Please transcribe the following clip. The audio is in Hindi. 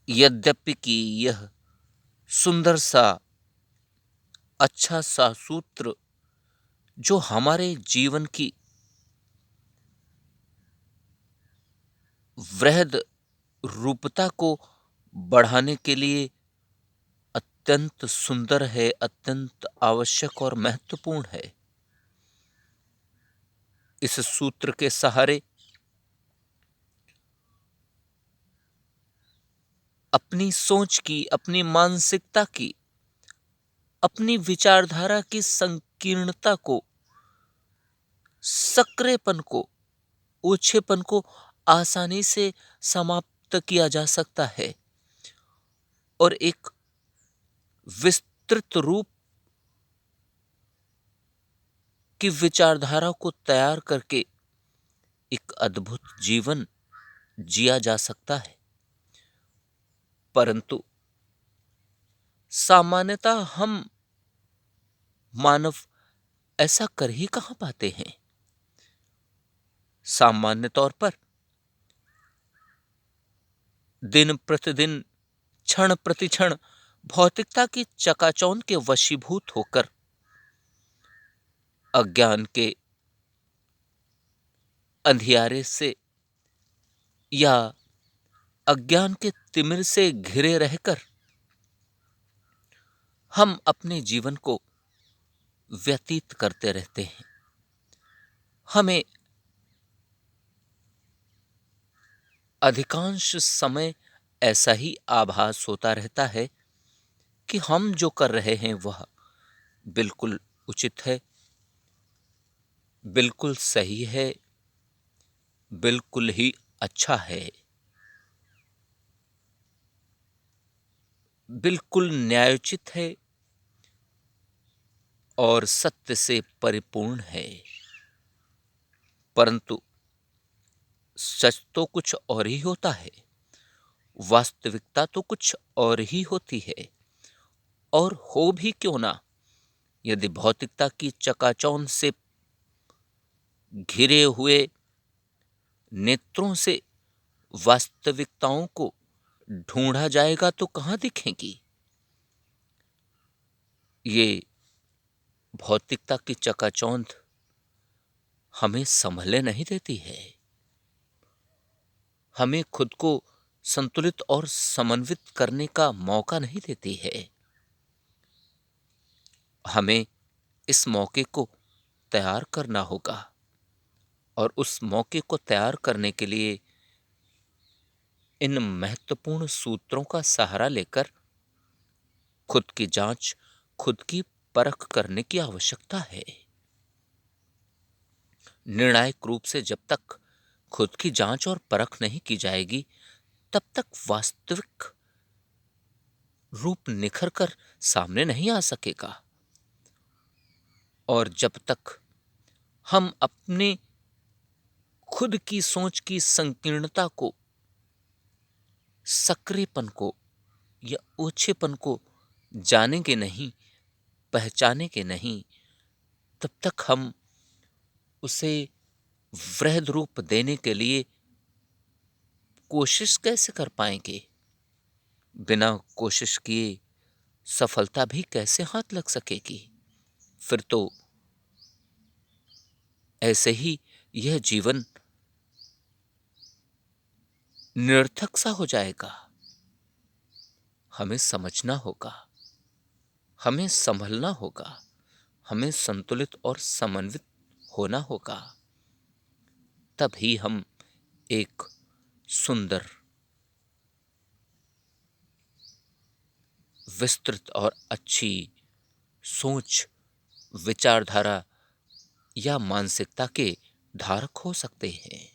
यद्यपि कि यह सुंदर सा अच्छा सा सूत्र जो हमारे जीवन की वृहद रूपता को बढ़ाने के लिए अत्यंत सुंदर है, अत्यंत आवश्यक और महत्वपूर्ण है। इस सूत्र के सहारे अपनी सोच की, अपनी मानसिकता की, अपनी विचारधारा की संकीर्णता को, सक्रियपन को, ओछेपन को आसानी से समाप्त किया जा सकता है और एक विस्तृत रूप की विचारधारा को तैयार करके एक अद्भुत जीवन जिया जा सकता है। परंतु सामान्यतः हम मानव ऐसा कर ही कहां पाते हैं। सामान्य तौर पर दिन प्रतिदिन, क्षण प्रतिक्षण भौतिकता की चकाचौंध के वशीभूत होकर अज्ञान के अंधियारे से या अज्ञान के तिमिर से घिरे रहकर हम अपने जीवन को व्यतीत करते रहते हैं। हमें अधिकांश समय ऐसा ही आभास होता रहता है कि हम जो कर रहे हैं वह बिल्कुल उचित है, बिल्कुल सही है, बिल्कुल ही अच्छा है, बिल्कुल न्यायोचित है और सत्य से परिपूर्ण है। परंतु सच तो कुछ और ही होता है, वास्तविकता तो कुछ और ही होती है। और हो भी क्यों ना, यदि भौतिकता की चकाचौंध से घिरे हुए नेत्रों से वास्तविकताओं को ढूंढा जाएगा तो कहां दिखेंगी। ये भौतिकता की चकाचौंध हमें संभलने नहीं देती है, हमें खुद को संतुलित और समन्वित करने का मौका नहीं देती है। हमें इस मौके को तैयार करना होगा और उस मौके को तैयार करने के लिए इन महत्वपूर्ण सूत्रों का सहारा लेकर खुद की जांच, खुद की परख करने की आवश्यकता है। निर्णायक रूप से जब तक खुद की जांच और परख नहीं की जाएगी, तब तक वास्तविक रूप निखर कर सामने नहीं आ सकेगा। और जब तक हम अपने खुद की सोच की संकीर्णता को, सक्रियपन को या ओछेपन को जानेंगे नहीं, पहचानेंगे नहीं, तब तक हम उसे वृहद रूप देने के लिए कोशिश कैसे कर पाएंगे। बिना कोशिश किए सफलता भी कैसे हाथ लग सकेगी। फिर तो ऐसे ही यह जीवन निरर्थक सा हो जाएगा। हमें समझना होगा, हमें संभलना होगा, हमें संतुलित और समन्वित होना होगा। तभी हम एक सुंदर, विस्तृत और अच्छी सोच, विचारधारा या मानसिकता के धारक हो सकते हैं।